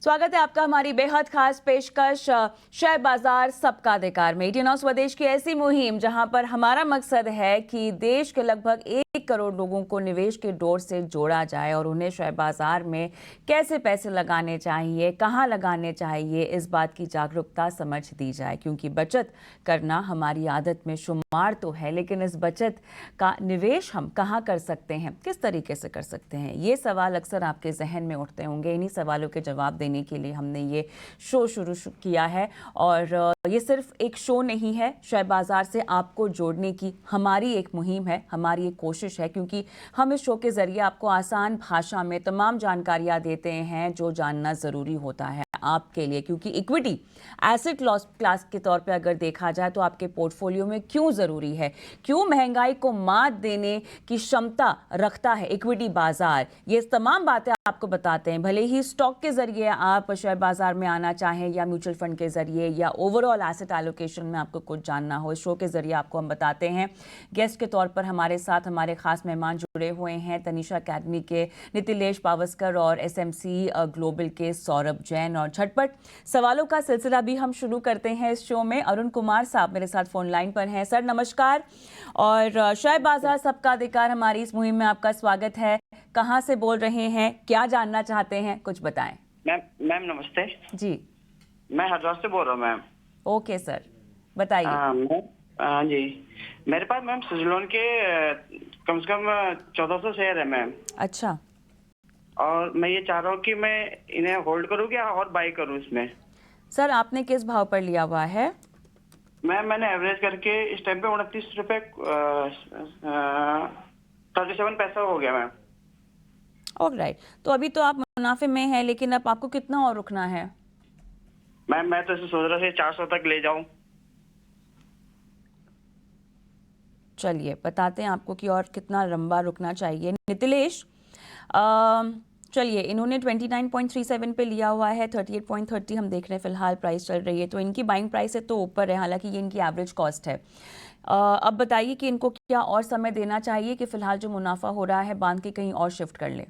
स्वागत है आपका हमारी बेहद खास पेशकश शेयर बाजार सबका अधिकार में। 89 स्वदेश की ऐसी मुहिम जहां पर हमारा मकसद है कि देश के लगभग 1 करोड़ लोगों को निवेश के डोर से जोड़ा जाए और उन्हें शेयर बाजार में कैसे पैसे लगाने चाहिए, कहां लगाने चाहिए, इस बात की जागरूकता समझ दी जाए। क्योंकि बचत करना हमारी आदत में शुमार तो है, लेकिन इस बचत का निवेश हम कहां कर सकते हैं, किस तरीके से कर सकते हैं, ये सवाल अक्सर आपके जहन में उठते होंगे। इन्हीं सवालों के जवाब देने के लिए हमने ये शो शुरू किया है। और ये सिर्फ एक शो नहीं है, शेयर बाजार से आपको जोड़ने की हमारी एक मुहिम है, हमारी एक कोशिश है। क्योंकि हम इस शो के जरिए आपको आसान भाषा में तमाम जानकारियां देते हैं जो जानना ज़रूरी होता है आपके लिए। क्योंकि इक्विटी एसेट क्लास के तौर पे अगर देखा जाए तो आपके पोर्टफोलियो में क्यों ज़रूरी है, क्यों महंगाई को मात देने की क्षमता रखता है इक्विटी बाजार, ये तमाम बातें आपको बताते हैं। भले ही स्टॉक के जरिए आप शेयर बाजार में आना चाहें या म्यूचुअल फंड के जरिए या ओवरऑल एसेट एलोकेशन में आपको कुछ जानना हो, इस शो के जरिए आपको हम बताते हैं। गेस्ट के तौर पर हमारे साथ हमारे खास मेहमान जुड़े हुए हैं, तनिषा अकेडमी के नितिलेश पावस्कर और एसएमसी ग्लोबल के सौरभ जैन। और झटपट सवालों का सिलसिला भी हम शुरू करते हैं इस शो में। अरुण कुमार साहब मेरे साथ फोन लाइन पर हैं। सर नमस्कार और शेयर बाजार सबका अधिकार हमारी इस मुहिम में आपका स्वागत है। कहां से बोल रहे हैं, क्या जानना चाहते हैं, कुछ बताएं। मैम नमस्ते जी, मैं हरिद्वार से बोल रहा हूँ मैम। ओके सर, बताइए। हाँ जी, मेरे पास मैम सुजलोन के कम से कम 1400 शेयर है मैम। अच्छा, और मैं ये चाह रहा हूँ कि मैं इन्हें होल्ड करूँ क्या और बाई करूँ इसमें। सर आपने किस भाव पर लिया हुआ है? मैंने एवरेज करके इस टाइम पे 29 रुपये 37 पैसा हो गया मैम। ऑलराइट, तो अभी तो आप मुनाफे में हैं, लेकिन अब आपको कितना और रुकना है? मैम मैं तो ऐसे सोच रहा था 400 तक ले जाऊँ। चलिए बताते हैं आपको कि और कितना लंबा रुकना चाहिए। नितिलेश, चलिए इन्होंने 29.37 पे लिया हुआ है, 38.30 हम देख रहे हैं फिलहाल प्राइस चल रही है, तो इनकी बाइंग प्राइस से तो ऊपर है, हालांकि ये इनकी एवरेज कॉस्ट है। अब बताइए कि इनको क्या और समय देना चाहिए कि फिलहाल जो मुनाफा हो रहा है बांध के कहीं और शिफ्ट कर ले?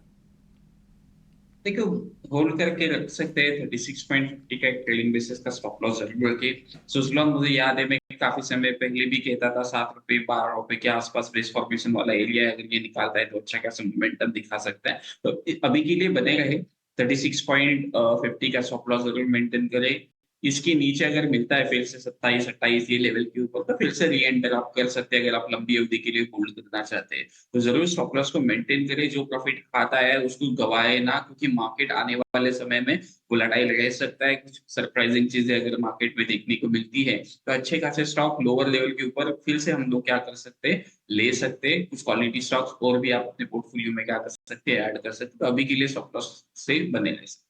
देखो, होल्ड करके रख सकते हैं। 36.50 का एक ट्रेलिंग बेसिस का स्टॉप लॉस जरूर रखे। सुजलॉन मुझे याद है मैं काफी समय पहले भी कहता था 7 रुपए 12 रुपए के आसपास रिस्क फॉर्मेशन वाला एरिया है, अगर ये निकालता है तो अच्छा खासा मोमेंटम दिखा सकता है। तो अभी के लिए बने रहे, 36.50 का स्टॉप लॉस जरूर मेंटेन करे। इसके नीचे अगर मिलता है फिर से 27-28 ये लेवल के ऊपर, तो फिर से री एंटर आप कर सकते हैं अगर आप लंबी अवधि के लिए होल्ड करना चाहते हैं। तो जरूर स्टॉप लॉस को मेंटेन करें, जो प्रॉफिट खाता है उसको गवाए ना, क्योंकि मार्केट आने वाले समय में वोलेटाइल रह सकता है। कुछ सरप्राइजिंग चीजें अगर मार्केट में देखने को मिलती है तो अच्छे खासे स्टॉक लोअर लेवल के ऊपर फिर से हम लोग क्या कर सकते हैं, ले सकते हैं। कुछ क्वालिटी स्टॉक्स और भी आप अपने पोर्टफोलियो में क्या कर सकते हैं, ऐड कर सकते हैं। तो अभी के लिए स्टॉप लॉस से बने रह सकते,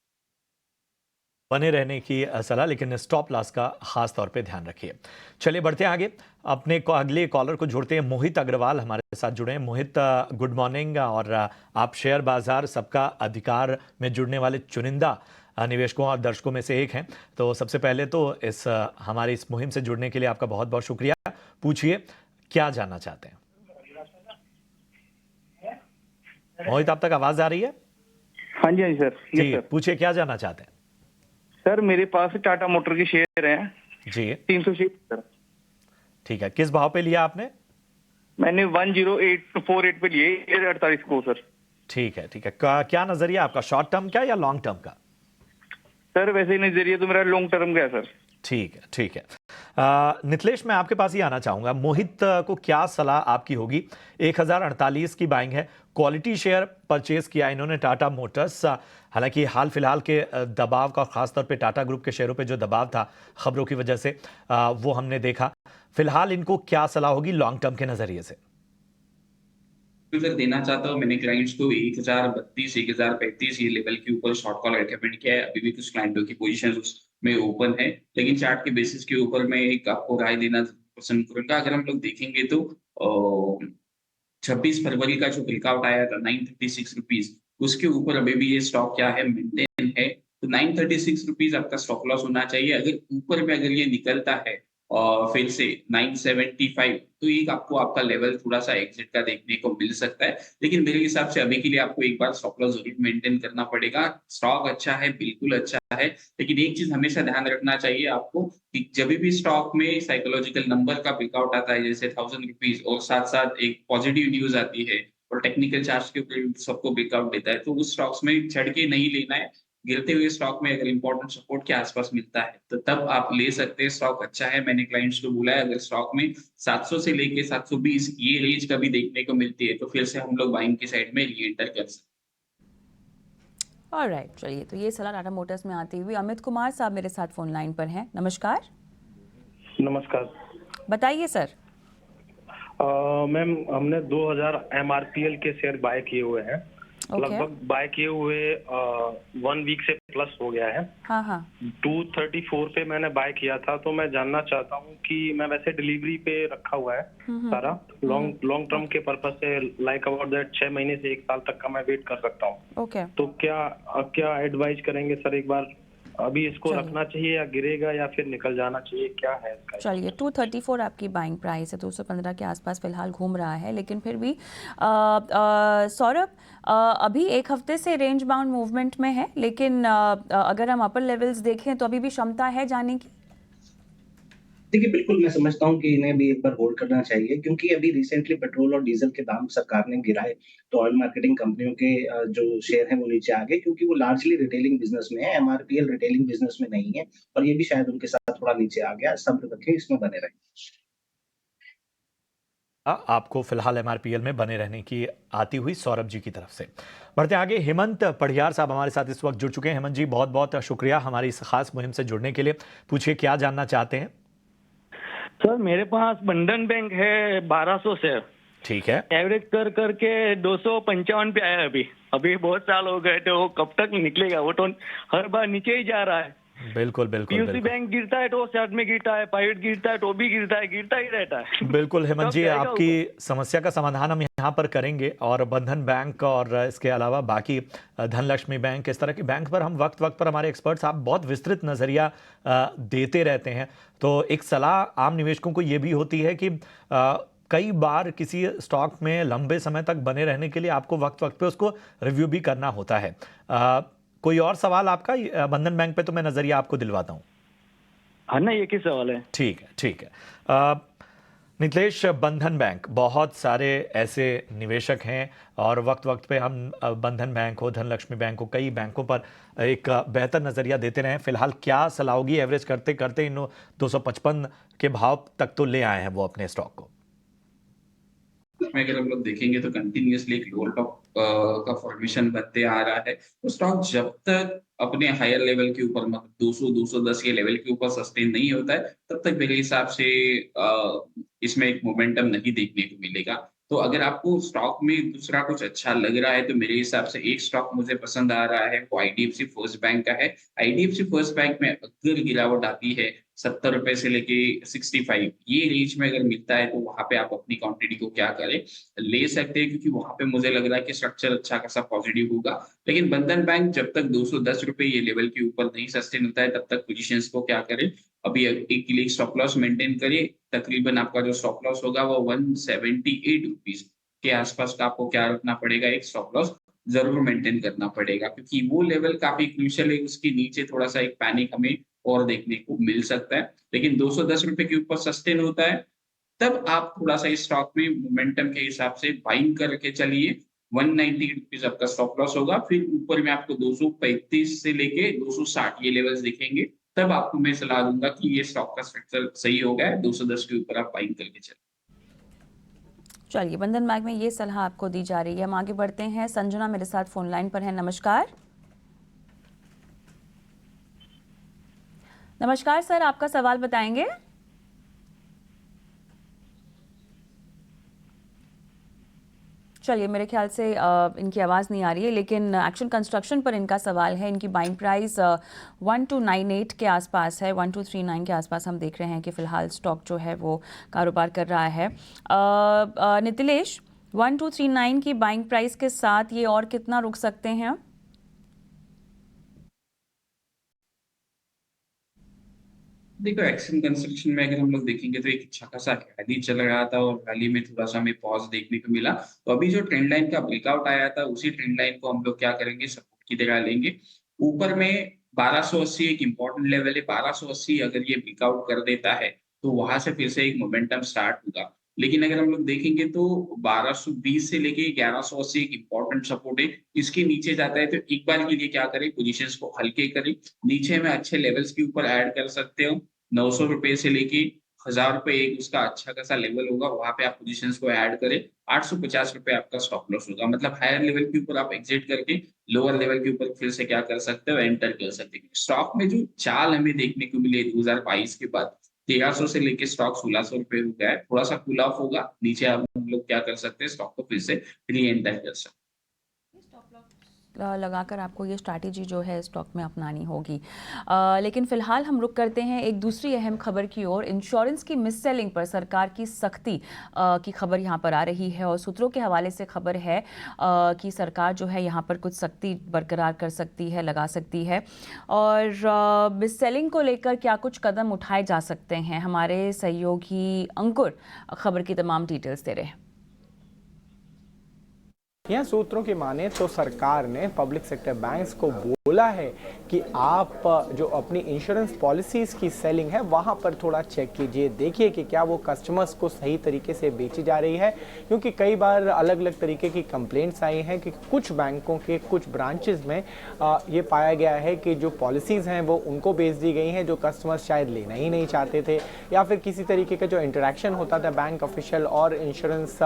बने रहने की सलाह, लेकिन स्टॉप लॉस का खास तौर पे ध्यान रखिए। चलिए बढ़ते हैं आगे, अपने अगले कॉलर को जोड़ते हैं। मोहित अग्रवाल हमारे साथ जुड़े हैं। मोहित, गुड मॉर्निंग। और आप शेयर बाजार सबका अधिकार में जुड़ने वाले चुनिंदा निवेशकों और दर्शकों में से एक हैं। तो सबसे पहले तो हमारी इस मुहिम से जुड़ने के लिए आपका बहुत बहुत शुक्रिया। पूछिए, क्या जानना चाहते हैं? मोहित, आप तक आवाज आ रही है? हाँ जी, हाँ जी सर। जी, पूछिए, क्या जानना चाहते हैं? सर मेरे पास टाटा मोटर के शेयर हैं जी, 300 शेयर सर। ठीक है, किस भाव पे लिया आपने? मैंने 10848 पे लिए 48 को सर। ठीक है, ठीक है। क्या नजरिया आपका, शॉर्ट टर्म का या लॉन्ग टर्म का? सर वैसे नजरिए तो मेरा लॉन्ग टर्म का है सर। ठीक है, ठीक है। नितिलेश, मैं आपके पास ही आना चाहूंगा। मोहित को क्या सलाह आपकी होगी? 1048 की बाइंग है, क्वालिटी शेयर परचेज किया इन्होंने टाटा मोटर्स। हालांकि हाल फिलहाल के दबाव का, खासतौर पे टाटा ग्रुप के शेयरों पे जो दबाव था खबरों की वजह से, वो हमने देखा। फिलहाल इनको क्या सलाह होगी लॉन्ग टर्म के नजरिए से? अगर देना चाहता हूँ, मैंने क्लाइंट्स को 1032 1035 ये लेवल के ऊपर शॉर्ट कॉल रेकमेंड किया है। अभी भी कुछ क्लाइंटों की पोजीशन उसमें ओपन है, लेकिन चार्ट के बेसिस के ऊपर मैं एक आपको राय देना पसंद करूंगा। अगर हम लोग देखेंगे तो 26 फरवरी का जो ब्रेकआउट आया था 936 रुपीज, उसके ऊपर अभी भी ये स्टॉक क्या है, मेंटेन है। तो 936 रुपीज आपका स्टॉप लॉस होना चाहिए। अगर ऊपर में अगर ये निकलता है और फिर से 975, तो एक आपको आपका लेवल थोड़ा सा एग्जिट का देखने को मिल सकता है। लेकिन मेरे हिसाब से अभी के लिए आपको एक बार स्टॉप लॉस जरूर मेंटेन करना पड़ेगा। स्टॉक अच्छा है, बिल्कुल अच्छा है, लेकिन एक चीज हमेशा ध्यान रखना चाहिए आपको कि जब भी स्टॉक में साइकोलॉजिकल नंबर का ब्रेकआउट आता है, जैसे 1000 रुपीज, और साथ साथ एक पॉजिटिव न्यूज आती है और टेक्निकल चार्ट के ऊपर सबको ब्रेकआउट देता है, तो उस स्टॉक्स में चढ़ के नहीं लेना है। गिरते हुए स्टॉक में अगर इंपॉर्टेंट सपोर्ट के आसपास मिलता है तो तब आप ले सकते हैं। स्टॉक अच्छा है, मैंने क्लाइंट्स को बोला है, अगर स्टॉक में 700 से लेके 720 ये रेंज कभी देखने को मिलती है तो फिर से हम लोग बाइंग की साइड में री एंटर कर सकते हैं। ऑलराइट, चलिए, तो ये सलाह टाटा मोटर्स में आती हुई अमित कुमार साहब मेरे साथ फोन लाइन पर हैं। नमस्कार। नमस्कार बताइए सर। मैम, हमने 2000 MRPL के शेयर बाय किए हुए हैं। ओके। लगभग बाय किए हुए 1 वीक से प्लस हो गया है। हाँ हाँ। 234 पे मैंने बाय किया था, तो मैं जानना चाहता हूँ कि मैं वैसे डिलीवरी पे रखा हुआ है सारा, लॉन्ग टर्म के पर्पज से, लाइक अबाउट दैट 6 महीने से 1 साल तक का मैं वेट कर सकता हूँ। ओके। तो क्या एडवाइज करेंगे सर एक बार, अभी इसको चलिए। रखना चाहिए या गिरेगा या फिर निकल जाना चाहिए, क्या है इसका? चलिए, 234 आपकी बाइंग प्राइस है, 215 के आसपास फिलहाल घूम रहा है, लेकिन फिर भी सौरभ, अभी एक हफ्ते से रेंज बाउंड मूवमेंट में है, लेकिन अगर हम अपर लेवल्स देखें तो अभी भी क्षमता है जाने की। देखिए, बिल्कुल मैं समझता हूँ कि इन्हें भी एक बार होल्ड करना चाहिए, क्योंकि अभी रिसेंटली पेट्रोल और डीजल के दाम सरकार ने गिराए, तो ऑयल मार्केटिंग कंपनियों के जो शेयर हैं वो नीचे आ गए, क्योंकि वो लार्जली रिटेलिंग बिज़नेस में है, एमआरपीएल रिटेलिंग बिज़नेस में नहीं है, और ये भी शायद उनके साथ थोड़ा नीचे आ गया। सब्र रखें, इसमें बने रहें। आपको फिलहाल एमआरपीएल में बने रहने की आती हुई सौरभ जी की तरफ से। बढ़ते आगे, हेमंत पढ़ियार साहब हमारे साथ इस वक्त जुड़ चुके हैं। हेमंत जी, बहुत बहुत शुक्रिया हमारी इस खास मुहिम से जुड़ने के लिए। पूछिए, क्या जानना चाहते हैं? सर मेरे पास बंधन बैंक है 1200 शेयर, ठीक है। एवरेज कर करके 255 पे आया। अभी बहुत साल हो गए, तो वो कब तक निकलेगा? वो तो हर बार नीचे ही जा रहा है। बिल्कुल बिल्कुल पीयूसी बिल्कुल बैंक गिरता है तो शर्ट में गिरता है, प्राइवेट गिरता है तो भी गिरता है, गिरता ही रहता है। बिल्कुल हेमंत कब जी, जाएगा आपकी समस्या का समाधान हम यहाँ पर करेंगे, और बंधन बैंक और इसके अलावा बाकी धनलक्ष्मी बैंक, इस तरह के बैंक पर हम वक्त वक्त पर हमारे एक्सपर्ट्स आप बहुत विस्तृत नज़रिया देते रहते हैं। तो एक सलाह आम निवेशकों को ये भी होती है कि कई बार किसी स्टॉक में लंबे समय तक बने रहने के लिए आपको वक्त वक्त पे उसको रिव्यू भी करना होता है। कोई और सवाल आपका? बंधन बैंक पे तो मैं नज़रिया आपको दिलवाता हूँ। हाँ ना, एक ही सवाल है। ठीक है, ठीक है। नितेश, बंधन बैंक, बहुत सारे ऐसे निवेशक हैं और वक्त वक्त पे हम बंधन बैंक हो, धनलक्ष्मी बैंक हो, कई बैंकों पर एक बेहतर नज़रिया देते रहे। फिलहाल क्या सलाह होगी? एवरेज करते करते इन 255 के भाव तक तो ले आए हैं वो अपने स्टॉक को। में अगर हम लोग देखेंगे तो कंटिन्यूअसली एक लोअर टॉप का फॉर्मेशन बनते आ रहा है। तो स्टॉक जब तक अपने हायर लेवल के ऊपर, मतलब 200 210 के लेवल के ऊपर सस्टेन नहीं होता है, तब तक मेरे हिसाब से इसमें एक मोमेंटम नहीं देखने को मिलेगा। तो अगर आपको स्टॉक में दूसरा कुछ अच्छा लग रहा है तो मेरे हिसाब से एक स्टॉक मुझे पसंद आ रहा है, वो आईडीएफसी फर्स्ट बैंक का है। आईडीएफसी फर्स्ट बैंक में अगर गिरावट आती है 70 रुपए से लेके 65, ये रेंज में अगर मिलता है तो वहां पे आप अपनी क्वांटिटी को क्या करें, ले सकते हैं, क्योंकि वहां पे मुझे लग रहा है कि स्ट्रक्चर अच्छा खासा पॉजिटिव होगा। लेकिन बंधन बैंक जब तक 210 रुपए ये लेवल के ऊपर नहीं सस्टेन होता है तब तक पोजीशंस को क्या करें, अभी एक के लिए स्टॉप लॉस मेंटेन करिए। तकरीबन आपका जो स्टॉप लॉस होगा वो 178 रुपीज के आसपास का आपको क्या रखना पड़ेगा, एक स्टॉप लॉस जरूर मेंटेन करना पड़ेगा, क्योंकि वो लेवल काफी क्रूशियल है। उसके नीचे थोड़ा सा एक पैनिक हमें और देखने को मिल सकता है। लेकिन 210 रुपए के ऊपर सस्टेन होता है तब आप थोड़ा सा इस स्टॉक में मोमेंटम के हिसाब से बाइंग करके चलिए। 190 रुपीज आपका स्टॉप लॉस होगा, फिर ऊपर में आपको 235 से लेके 260 ये लेवल्स दिखेंगे। तब आपको मैं सलाह दूंगा कि ये स्टॉक का स्ट्रक्चर सही हो गया है, 210 के ऊपर आप बाइंग करके चलिए। चलिए, बंधन बैंक में ये सलाह आपको दी जा रही है। हम आगे बढ़ते हैं। संजना मेरे साथ फोन लाइन पर है। नमस्कार। नमस्कार सर, आपका सवाल बताएंगे? चलिए, मेरे ख्याल से इनकी आवाज़ नहीं आ रही है, लेकिन एक्शन कंस्ट्रक्शन पर इनका सवाल है। इनकी बाइंग प्राइस 1298 के आसपास है, 1239 के आसपास हम देख रहे हैं कि फ़िलहाल स्टॉक जो है वो कारोबार कर रहा है। नितिलेश, 1239 की बाइंग प्राइस के साथ ये और कितना रुक सकते हैं? देखो एक्शन कंस्ट्रक्शन में अगर हम लोग देखेंगे तो एक अच्छा खासा रैली चल रहा था और रैली में थोड़ा सा हमें पॉज देखने को मिला। तो अभी जो ट्रेंड लाइन का ब्रेकआउट आया था उसी ट्रेंड लाइन को हम लोग क्या करेंगे, सपोर्ट की तरह लेंगे। ऊपर में 1280 एक इम्पोर्टेंट लेवल है, 1280 अगर ये ब्रेकआउट कर देता है तो वहां से फिर से एक मोमेंटम स्टार्ट होगा। लेकिन अगर हम लोग देखेंगे तो 1220 से लेके 1180 एक इम्पोर्टेंट सपोर्ट है। इसके नीचे जाता है तो एक बार के लिए क्या करें, पोजीशंस को हल्के करें। नीचे में अच्छे लेवल्स के ऊपर ऐड कर सकते हो। 900 रुपए से लेके 1000 रुपए एक उसका अच्छा खासा लेवल होगा, वहां पे आप पोजीशंस को ऐड करें। 850 रुपए आपका स्टॉप लॉस होगा, मतलब हायर लेवल के ऊपर आप एग्जिट करके लोअर लेवल के ऊपर फिर से क्या कर सकते हो, एंटर कर सकते हो। स्टॉक में जो चाल हमें देखने को मिली 2022 के बाद 1300 से लेके स्टॉक 1600 रुपए हो गया है, थोड़ा सा कूल ऑफ होगा नीचे। अब हम लोग क्या कर सकते हैं, स्टॉक को फिर से री एंटर कर सकते हैं। लगाकर आपको ये स्ट्रैटेजी जो है स्टॉक में अपनानी होगी। लेकिन फिलहाल हम रुक करते हैं एक दूसरी अहम खबर की ओर। इंश्योरेंस की मिस सेलिंग पर सरकार की सख्ती की खबर यहाँ पर आ रही है और सूत्रों के हवाले से खबर है कि सरकार जो है यहाँ पर कुछ सख्ती बरकरार कर सकती है, लगा सकती है। और मिस सेलिंग को लेकर क्या कुछ कदम उठाए जा सकते हैं, हमारे सहयोगी अंकुर खबर की तमाम डिटेल्स दे रहे हैं। यह सूत्रों की माने तो सरकार ने पब्लिक सेक्टर बैंक्स को बोला है कि आप जो अपनी इंश्योरेंस पॉलिसीज की सेलिंग है वहां पर थोड़ा चेक कीजिए, देखिए कि क्या वो कस्टमर्स को सही तरीके से बेची जा रही है। क्योंकि कई बार अलग अलग तरीके की कंप्लेंट्स आई हैं कि कुछ बैंकों के कुछ ब्रांचेस में ये पाया गया है कि जो पॉलिसीज़ हैं वो उनको बेच दी गई हैं जो कस्टमर्स शायद लेना ही नहीं चाहते थे, या फिर किसी तरीके का जो इंटरेक्शन होता था बैंक ऑफिशियल और इंश्योरेंस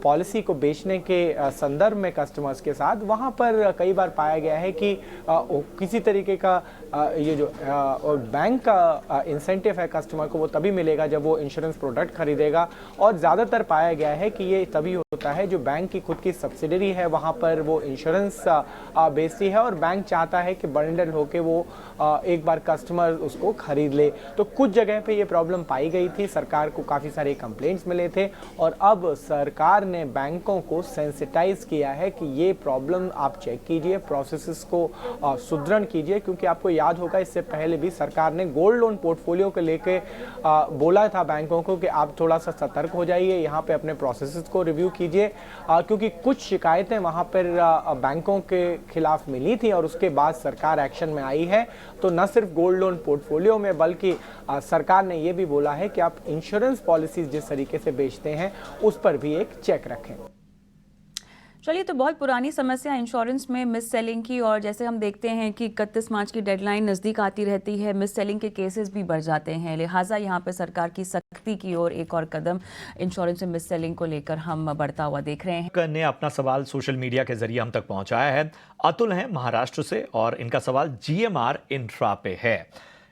पॉलिसी को बेचने के संदर्भ में कस्टमर्स के साथ, वहाँ पर कई बार पाया गया है कि किसी तरीके का ये जो बैंक का इंसेंटिव है कस्टमर को वो तभी मिलेगा जब वो इंश्योरेंस प्रोडक्ट खरीदेगा। और ज़्यादातर पाया गया है कि ये तभी होता है जो बैंक की खुद की सब्सिडरी है वहाँ पर वो इंश्योरेंस बेचती है और बैंक चाहता है कि बंडल होके वो एक बार कस्टमर उसको खरीद ले। तो कुछ जगह पे ये प्रॉब्लम पाई गई थी, सरकार को काफ़ी सारे कंप्लेंट्स मिले थे और अब सरकार ने बैंकों को सेंसिटाइज किया है कि ये प्रॉब्लम आप चेक कीजिए, प्रोसेसेस को सुदृढ़ कीजिए। क्योंकि आपको याद होगा इससे पहले भी सरकार ने गोल्ड लोन पोर्टफोलियो को लेके बोला था बैंकों को कि आप थोड़ा सा सतर्क हो जाइए, यहाँ पे अपने प्रोसेसेस को रिव्यू कीजिए, क्योंकि कुछ शिकायतें वहाँ पर बैंकों के खिलाफ मिली थी और उसके बाद सरकार एक्शन में आई है। तो न सिर्फ गोल्ड लोन पोर्टफोलियो में बल्कि सरकार ने ये भी बोला है कि आप इंश्योरेंस पॉलिसीज जिस तरीके से बेचते हैं उस पर भी एक चेक रखें। चलिए, तो बहुत पुरानी समस्या इंश्योरेंस में मिस सेलिंग की, और जैसे हम देखते हैं कि 31 मार्च की डेडलाइन नज़दीक आती रहती है, मिस सेलिंग के केसेस भी बढ़ जाते हैं। लिहाजा यहाँ पर सरकार की सख्ती की ओर एक और कदम इंश्योरेंस में मिस सेलिंग को लेकर हम बढ़ता हुआ देख रहे हैं। ने अपना सवाल सोशल मीडिया के जरिए हम तक पहुंचाया है। अतुल हैं महाराष्ट्र से और इनका सवाल जीएमआर इंफ्रा पे है।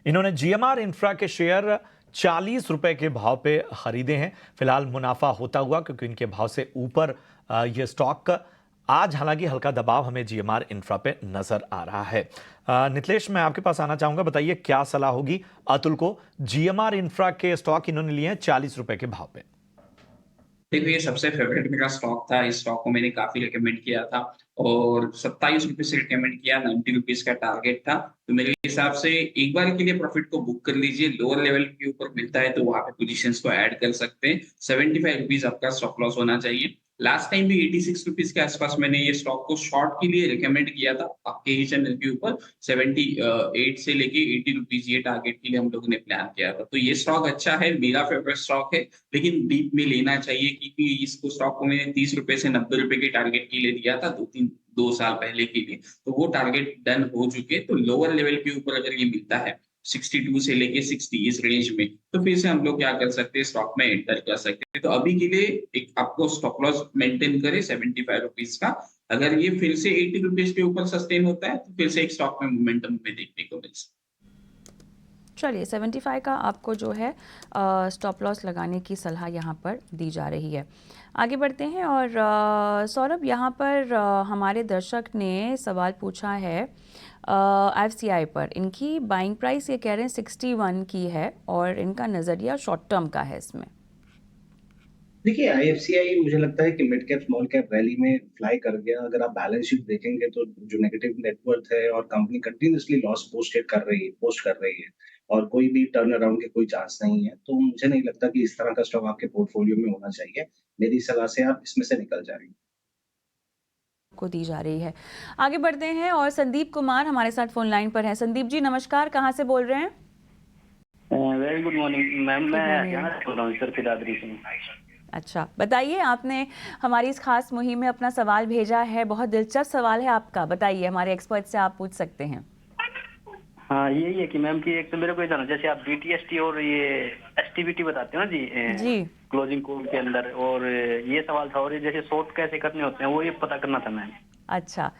इन्होंने जीएमआर इंफ्रा के शेयर 40 रुपए के भाव पे खरीदे हैं। फिलहाल मुनाफा होता हुआ क्योंकि इनके भाव से ऊपर ये स्टॉक आज हालांकि हल्का दबाव हमें जीएमआर इंफ्रा पे नजर आ रहा है। नितलेश, मैं आपके पास आना चाहूंगा, बताइए क्या सलाह होगी अतुल को। जीएमआर इंफ्रा के स्टॉक इन्होंने लिए हैं 40 रुपए के भाव पे। देखो ये सबसे फेवरेट मेरा स्टॉक था, इस स्टॉक को मैंने काफी रिकमेंड किया था और 27 रुपए से रिकमेंड किया, 90 रुपीज का टारगेट था। तो मेरे हिसाब से एक बार के लिए प्रॉफिट को बुक कर लीजिए, लोअर लेवल के ऊपर मिलता है तो वहां पे पोजीशंस को ऐड कर सकते हैं। 75 रुपीज आपका स्टॉप लॉस होना चाहिए। लास्ट टाइम भी 86 रुपीज के आसपास मैंने ये स्टॉक को शॉर्ट के लिए रिकमेंड किया था आपके ही चैनल के ऊपर। 78 से लेके 80 रुपीज ये टारगेट के लिए हम लोगों ने प्लान किया था। तो ये स्टॉक अच्छा है, मेरा फेवरेट स्टॉक है, लेकिन डीप में लेना चाहिए क्योंकि इसको स्टॉक को मैंने 30 रुपए से 90 रुपए के टारगेट के लिए दिया था 2 साल पहले के लिए। तो वो टारगेट डन हो चुके। तो लोअर लेवल के ऊपर अगर ये मिलता है 62 से लेके 60 इस रेंज में, तो फिर से हम लोग क्या कर सकते हैं, स्टॉक में एंटर कर सकते हैं। तो अभी के लिए एक आपको स्टॉप लॉस मेंटेन करे 75 रुपीज का। अगर ये फिर से 80 रुपीज के ऊपर सस्टेन होता है तो फिर से एक स्टॉक में मोमेंटम में देखने को मिल सकता है। चलिए, 75 का आपको जो है स्टॉप लॉस लगाने की सलाह यहाँ पर दी जा रही है। आगे बढ़ते हैं और सौरभ, यहाँ पर हमारे दर्शक ने सवाल पूछा है एफसीआई पर। इनकी बाइंग प्राइस ये कह रहे हैं 61 की है और इनका नज़रिया शॉर्ट टर्म का है इसमें। देखिए आईएफसीआई मुझे लगता है कि mid cap small cap rally में फ्लाई कर गया। अगर आप बैलेंस शीट देखेंगे तो जो नेगेटिव नेटवर्थ है और कंपनी कंटिन्यूअसली लॉस पोस्ट कर रही है, और कोई भी टर्न अराउंड के कोई चांस नहीं है। तो मुझे नहीं लगता कि इस तरह का स्टॉक आपके पोर्टफोलियो में होना चाहिए। मेरी सलाह से आप इसमें से निकल जाइए। को दी जा रही है। आगे बढ़ते हैं और संदीप कुमार हमारे साथ फोन लाइन पर हैं। संदीप जी नमस्कार, कहाँ से बोल रहे हैं? वेरी गुड मॉर्निंग मैम, मैं morning. हरियाणा से बोल रहा हूँ सर, बिरादरी से। अच्छा, बताइए, आपने हमारी इस खास मुहिम में अपना सवाल भेजा है। बहुत दिलचस्प सवाल है आपका, बताइए, हमारे एक्सपर्ट से आप पूछ सकते हैं। हाँ, यही है कि मैम कि एक तो मेरे को ये जानना, जैसे आप BTST और ये STBT बताते हो ना जी, जी क्लोजिंग कोड के अंदर, और ये सवाल था, और ये जैसे शॉर्ट कैसे करने होते हैं वो ये पता करना था मैम। अच्छा,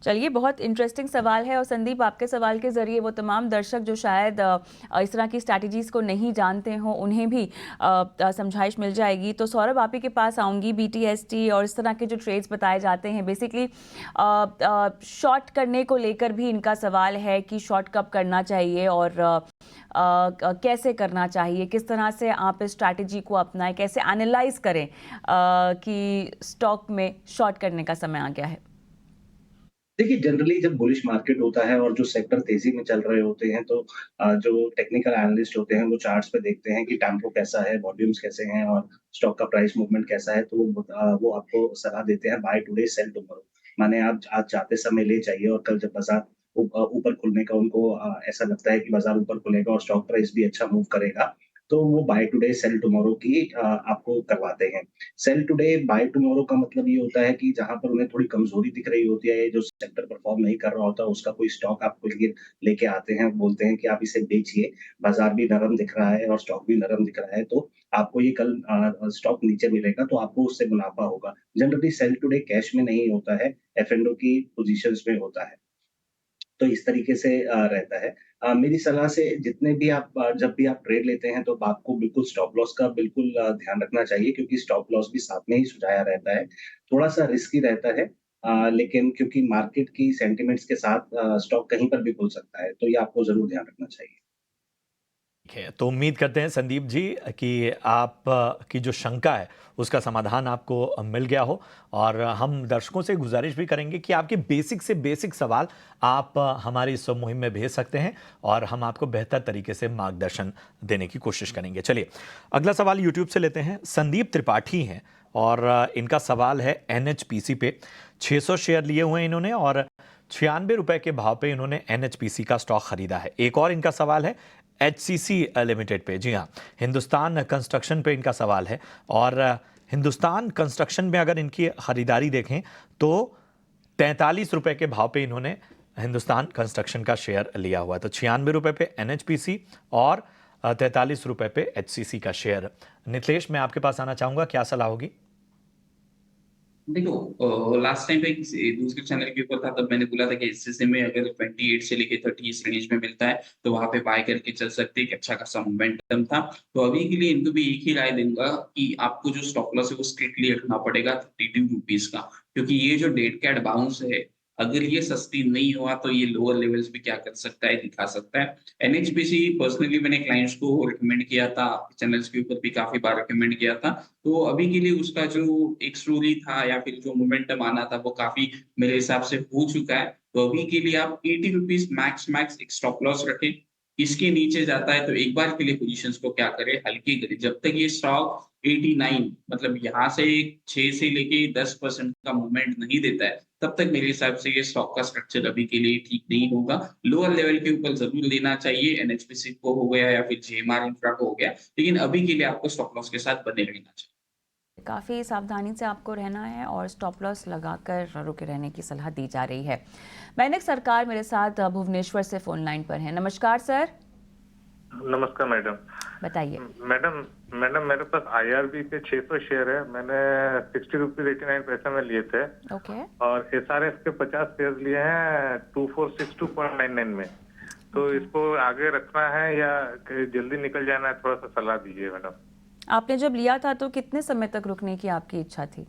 चलिए, बहुत इंटरेस्टिंग सवाल है। और संदीप, आपके सवाल के ज़रिए वो तमाम दर्शक जो शायद इस तरह की स्ट्रैटेजीज़ को नहीं जानते हों, उन्हें भी समझाइश मिल जाएगी। तो सौरभ, आप ही के पास आऊँगी। BTST और इस तरह के जो ट्रेड्स बताए जाते हैं, बेसिकली शॉर्ट करने को लेकर भी इनका सवाल है कि शॉर्ट कब करना चाहिए और कैसे करना चाहिए, किस तरह से आप इस स्ट्रैटेजी को अपनाएं, कैसे एनालाइज करें कि स्टॉक में शॉर्ट करने का समय आ गया है। देखिए, जनरली जब बुलिश मार्केट होता है और जो सेक्टर तेजी में चल रहे होते हैं, तो जो टेक्निकल एनालिस्ट होते हैं वो चार्ट्स पे देखते हैं कि टेम्पो कैसा है, वॉल्यूम्स कैसे हैं और स्टॉक का प्राइस मूवमेंट कैसा है। तो वो आपको सलाह देते हैं बाय टुडे सेल टुमारो। माने आप आज जाते समय ले जाइए और कल जब बाजार ऊपर खुलने का उनको ऐसा लगता है कि बाजार ऊपर खुलेगा और स्टॉक प्राइस भी अच्छा मूव करेगा, तो वो बाय टुडे सेल टुमारो की आपको करवाते हैं। सेल टुडे बाय टुमारो का मतलब ये होता है कि जहाँ पर उन्हें थोड़ी कमजोरी दिख रही होती है, जो सेक्टर परफॉर्म नहीं कर रहा होता, उसका कोई स्टॉक आपको लिए लेके आते हैं, बोलते हैं कि आप इसे बेचिए, बाजार भी नरम दिख रहा है और स्टॉक भी नरम दिख रहा है, तो आपको ये कल स्टॉक नीचे मिलेगा, तो आपको उससे मुनाफा होगा। जनरली सेल टुडे कैश में नहीं होता है, एफ&ओ की पोजीशंस में होता है। तो इस तरीके से रहता है। मेरी सलाह से जितने भी आप जब भी आप ट्रेड लेते हैं, तो आपको बिल्कुल स्टॉप लॉस का बिल्कुल ध्यान रखना चाहिए, क्योंकि स्टॉप लॉस भी साथ में ही सुझाया रहता है। थोड़ा-सा रिस्की रहता है, लेकिन क्योंकि मार्केट की सेंटिमेंट्स के साथ स्टॉक कहीं पर भी खुल सकता है, तो ये आपको ज़रूर ध्यान रखना चाहिए। ठीक है, तो उम्मीद करते हैं संदीप जी कि आप की जो शंका है उसका समाधान आपको मिल गया हो। और हम दर्शकों से गुजारिश भी करेंगे कि आपके बेसिक से बेसिक सवाल आप हमारी इस मुहिम में भेज सकते हैं और हम आपको बेहतर तरीके से मार्गदर्शन देने की कोशिश करेंगे। चलिए, अगला सवाल यूट्यूब से लेते हैं। संदीप त्रिपाठी हैं और इनका सवाल है NHPC पे। 600 शेयर लिए हुए हैं इन्होंने और 96 रुपए के भाव पे इन्होंने NHPC का स्टॉक खरीदा है। एक और इनका सवाल है HCC लिमिटेड पे। जी हाँ, हिंदुस्तान कंस्ट्रक्शन पे इनका सवाल है और हिंदुस्तान कंस्ट्रक्शन में अगर इनकी खरीदारी देखें तो 43 रुपए के भाव पे इन्होंने हिंदुस्तान कंस्ट्रक्शन का शेयर लिया हुआ है। तो 96 रुपए पे NHPC और 43 रुपए पे HCC का शेयर। नितेश, मैं आपके पास आना चाहूंगा, क्या सलाह होगी? देखो, लास्ट टाइम पे किसी दूसरे चैनल के ऊपर था, तब मैंने बोला था कि एससीसी में अगर 28 से लेके 30 इस रेंज में मिलता है तो वहां पे बाय करके चल सकते हैं, एक अच्छा खासा मोमेंटम था। तो अभी के लिए इनको भी एक ही राय दूंगा कि आपको जो स्टॉप लॉस है वो स्ट्रिक्टली रखना पड़ेगा 32 रुपीज का, क्योंकि ये जो डेड कैट बाउंस है, अगर ये सस्ती नहीं हुआ तो ये लोअर लेवल्स भी क्या कर सकता है, दिखा सकता है। NHPC पर्सनली मैंने क्लाइंट्स को रिकमेंड किया था, चैनल्स के ऊपर भी काफी बार रिकमेंड किया था। तो अभी के लिए उसका जो एक स्टोरी था या फिर जो मोमेंटम आना था वो काफी मेरे हिसाब से हो चुका है। तो अभी के लिए आप 80 रुपीज मैक्स एक स्टॉप लॉस रखें। इसके नीचे जाता है तो एक बार के लिए पोजीशंस को क्या करें, हल्की करें। जब तक ये स्टॉक 89 मतलब यहाँ से 6 से लेके 10% का मूवमेंट नहीं देता है, तब तक मेरे हिसाब से ये स्टॉक का स्ट्रक्चर अभी के लिए ठीक नहीं होगा। लोअर लेवल के ऊपर जरूर लेना चाहिए, NHPC को हो गया या फिर GMR इंफ्रा को हो गया, लेकिन अभी के लिए आपको स्टॉप लॉस के साथ बने रहना चाहिए। काफ़ी सावधानी से आपको रहना है और स्टॉप लॉस लगाकर रुके रहने की सलाह दी जा रही है। मैनेक सरकार मेरे साथ भुवनेश्वर से फोन लाइन पर हैं। नमस्कार सर। नमस्कार मैडम। बताइए। मैडम मेरे पास IRB के 600 शेयर है, मैंने 60 रुपीज 89 पैसे में लिए थे। ओके। और SRF के 50 शेयर लिए हैं 2462.99 में। तो इसको आगे रखना है या जल्दी निकल जाना है, थोड़ा सा सलाह दीजिए मैडम। आपने जब लिया था तो कितने समय तक रुकने की आपकी इच्छा थी?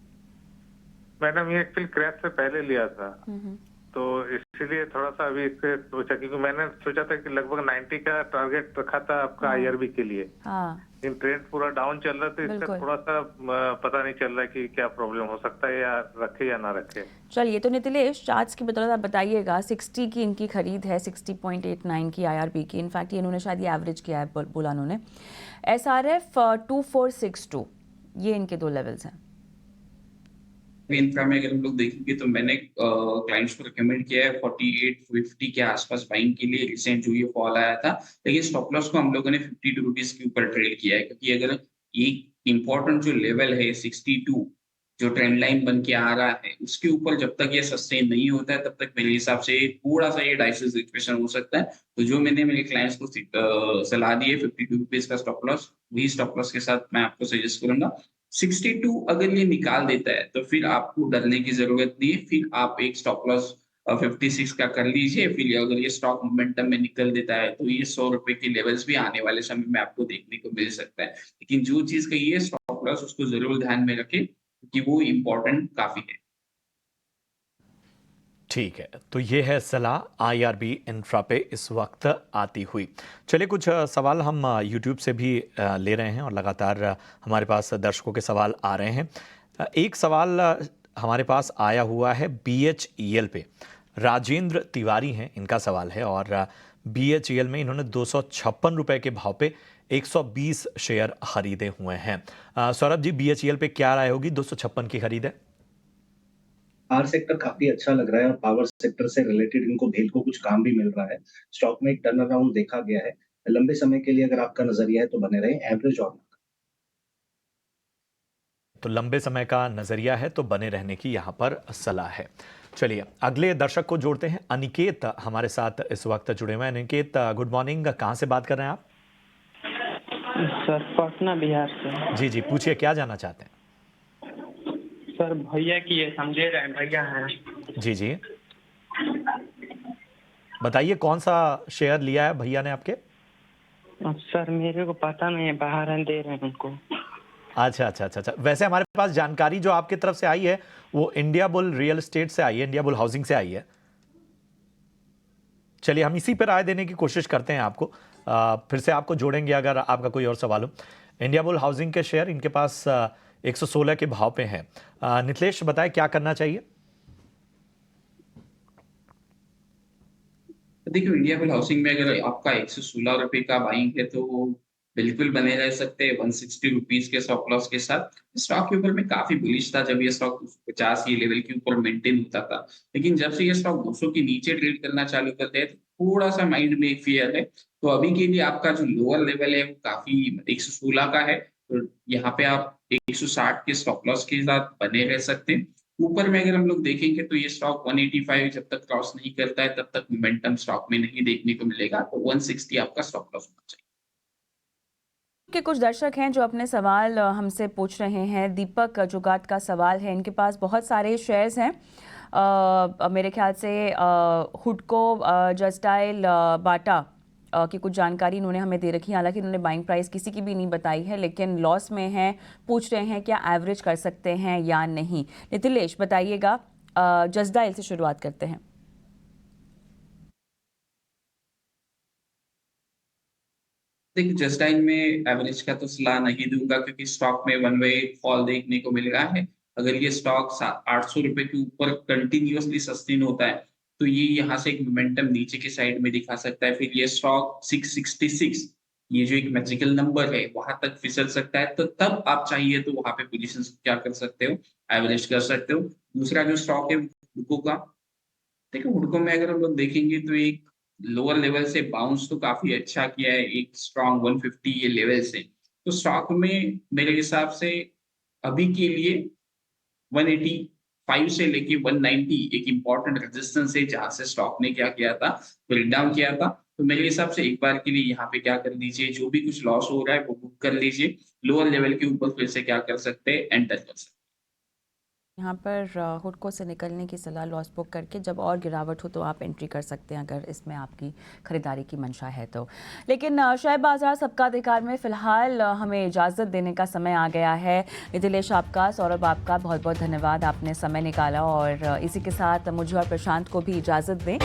मैडम ये एक्चुअली क्रैश से पहले लिया था, तो इसीलिए थोड़ा सा अभी इससे सोचा, क्योंकि मैंने सोचा था कि लगभग 90 का टारगेट रखा था आपका IRB के लिए। हाँ। ट्रेंड पूरा डाउन चल रहा है, तो इसका बिल्कुल। थोड़ा सा पता नहीं चल रहा है कि क्या प्रॉब्लम हो सकता है, या रखे या ना रखे। चलिए, तो नितिलेश, चार्ट्स की बदौलत आप बताइएगा, 60 की इनकी खरीद है, 60.89 की IRB की, इनफैक्ट ये इन्होंने शायद ये एवरेज किया है, बोला उन्होंने। SRF 2462, ये इनके 2 लेवल्स हैं। इंफ्रा में अगर हम लोग देखेंगे तो मैंने क्लाइंट्स को रिकमेंड किया है 4850 के आसपास बाइंग के लिए। रिसेंट जो ये फॉल आया था, लेकिन स्टॉप लॉस को हम लोगों ने 52 रुपीज के ऊपर ट्रेड किया है, क्योंकि अगर एक इम्पोर्टेंट जो लेवल है 62 जो ट्रेंड लाइन बन के आ रहा है, उसके ऊपर जब तक ये सस्टेन नहीं होता है तब तक मेरे हिसाब से थोड़ा सा ये डाइसिस सिचुएशन हो सकता है। तो जो मैंने मेरे क्लाइंट्स को सलाह दी है 52 रुपीज का स्टॉप लॉस, वही स्टॉप लॉस के साथ मैं आपको सजेस्ट करूंगा। 62 अगर ये निकाल देता है तो फिर आपको डरने की जरूरत नहीं है, फिर आप एक स्टॉप लॉस 56 का कर लीजिए। फिर अगर ये स्टॉक मोमेंटम में निकल देता है तो ये 100 रुपए के लेवल्स भी आने वाले समय में आपको देखने को मिल सकता है। लेकिन जो चीज कही है स्टॉप लॉस, उसको जरूर ध्यान में रखें, क्योंकि वो इम्पोर्टेंट काफी है। ठीक है, तो ये है सलाह IRB इंफ्रा पे इस वक्त आती हुई। चलिए, कुछ सवाल हम YouTube से भी ले रहे हैं और लगातार हमारे पास दर्शकों के सवाल आ रहे हैं। एक सवाल हमारे पास आया हुआ है BHEL पे, राजेंद्र तिवारी हैं, इनका सवाल है, और BHEL में इन्होंने 256 रुपए के भाव पे 120 शेयर खरीदे हुए हैं। सौरभ जी, BHEL पे क्या राय होगी? 256 की खरीद है। पावर सेक्टर काफी अच्छा लग रहा है, और पावर सेक्टर से रिलेटेड इनको भेल को कुछ काम भी मिल रहा है। स्टॉक में एक टर्न अराउंड देखा गया है। लंबे समय के लिए अगर आपका नजरिया है तो बने रहें, एवरेज और तो लंबे समय का नजरिया है तो बने रहने की यहाँ पर सलाह है। चलिए, अगले दर्शक को जोड़ते हैं। अनिकेत हमारे साथ इस वक्त जुड़े हुए हैं। अनिकेत, गुड मॉर्निंग, कहाँ से बात कर रहे हैं आप? सर, पटना बिहार से। जी जी, पूछिए, क्या जानना चाहते हैं? सर, भैया की ये समझे रहे भैया हैं। जी जी, बताइए कौन सा शेयर लिया है भैया ने आपके? सर, मेरे को पता नहीं है, बाहर हैं, दे रहे हैं उनको। अच्छा अच्छा अच्छा अच्छा। वैसे हमारे पास जानकारी जो आपकी तरफ से आई है वो इंडिया बुल रियल एस्टेट से आई है, इंडिया बुल हाउसिंग से आई है। चलिए, हम इसी पर राय देने की कोशिश करते हैं आपको। फिर से आपको जोड़ेंगे अगर आपका कोई और सवाल हो। इंडिया बुल हाउसिंग के शेयर इनके पास 116 के भाव पे हैं। नितिलेश, बताएं क्या करना चाहिए? देखिए, इंडिया बुल हाउसिंग में अगर आपका 116 रुपए का बाइंग है तो बिल्कुल बने रह सकते हैं 160 रुपीज के स्टॉप लॉस के साथ। स्टॉक के ऊपर में काफी बुलिश था जब ये स्टॉक 50 ये लेवल के ऊपर मेंटेन होता था, लेकिन जब से ये स्टॉक 200 के नीचे ट्रेड करना चालू करते हैं तो थोड़ा सा माइंड में एक फियर है। तो अभी के लिए आपका जो लोअर लेवल है वो काफी 116 का है, तो यहाँ पे आप 160 के स्टॉप लॉस के साथ बने रह सकते हैं। ऊपर में अगर हम लोग देखेंगे तो ये स्टॉक 185 जब तक क्रॉस नहीं करता है तब तक मोमेंटम स्टॉक में नहीं देखने को मिलेगा, तो 160 आपका स्टॉप लॉस होना चाहिए। के कुछ दर्शक हैं जो अपने सवाल हमसे पूछ रहे हैं। दीपक जुगाट का सवाल है, इनके पास बहुत सारे शेयर्स हैं, मेरे ख्याल से हुडको, जस्टाइल, बाटा की कुछ जानकारी इन्होंने हमें दे रखी है। हालांकि इन्होंने बाइंग प्राइस किसी की भी नहीं बताई है, लेकिन लॉस में है। पूछ रहे हैं क्या एवरेज कर सकते हैं या नहीं। नितिलेश, बताइएगा। जस्टाइल से शुरुआत करते हैं। देखिए, जस्टाइन में एवरेज का तो सलाह नहीं दूंगा, क्योंकि स्टॉक में वन वे फॉल देखने को मिल रहा है। अगर ये स्टॉक 800 रुपए के ऊपर कंटिन्यूअसली सस्टेन होता है तो ये यहाँ से एक मोमेंटम नीचे की साइड में दिखा सकता है। फिर ये स्टॉक 666, ये जो एक मैजिकल नंबर है, वहां तक फिसल सकता है। तो तब आप चाहिए तो वहां पे पोजीशन क्या कर सकते हो, एवरेज कर सकते हो। दूसरा जो स्टॉक है हुडको का, देखिए हुडको में अगर हम लोग देखेंगे तो एक लोअर लेवल से बाउंस तो काफी अच्छा किया है, एक स्ट्रॉन्ग 150 ये लेवल से। तो स्टॉक में मेरे हिसाब से अभी के लिए 185 से लेके 190 एक इम्पॉर्टेंट रेजिस्टेंस है, जहां से स्टॉक ने क्या किया था, ब्रेक डाउन किया था। तो मेरे हिसाब से एक बार के लिए यहाँ पे क्या कर लीजिए, जो भी कुछ लॉस हो रहा है वो बुक कर लीजिए। लोअर लेवल के ऊपर फिर से क्या कर सकते हैं, एंटर कर सकते हैं। यहाँ पर हुडको से निकलने की सलाह, लॉस बुक करके जब और गिरावट हो तो आप एंट्री कर सकते हैं, अगर इसमें आपकी खरीदारी की मंशा है तो। लेकिन शेयर बाजार सबका अधिकार में फ़िलहाल हमें इजाज़त देने का समय आ गया है। नितिलेश आपका, सौरभ आपका बहुत बहुत धन्यवाद, आपने समय निकाला, और इसी के साथ मुझे और प्रशांत को भी इजाज़त दें।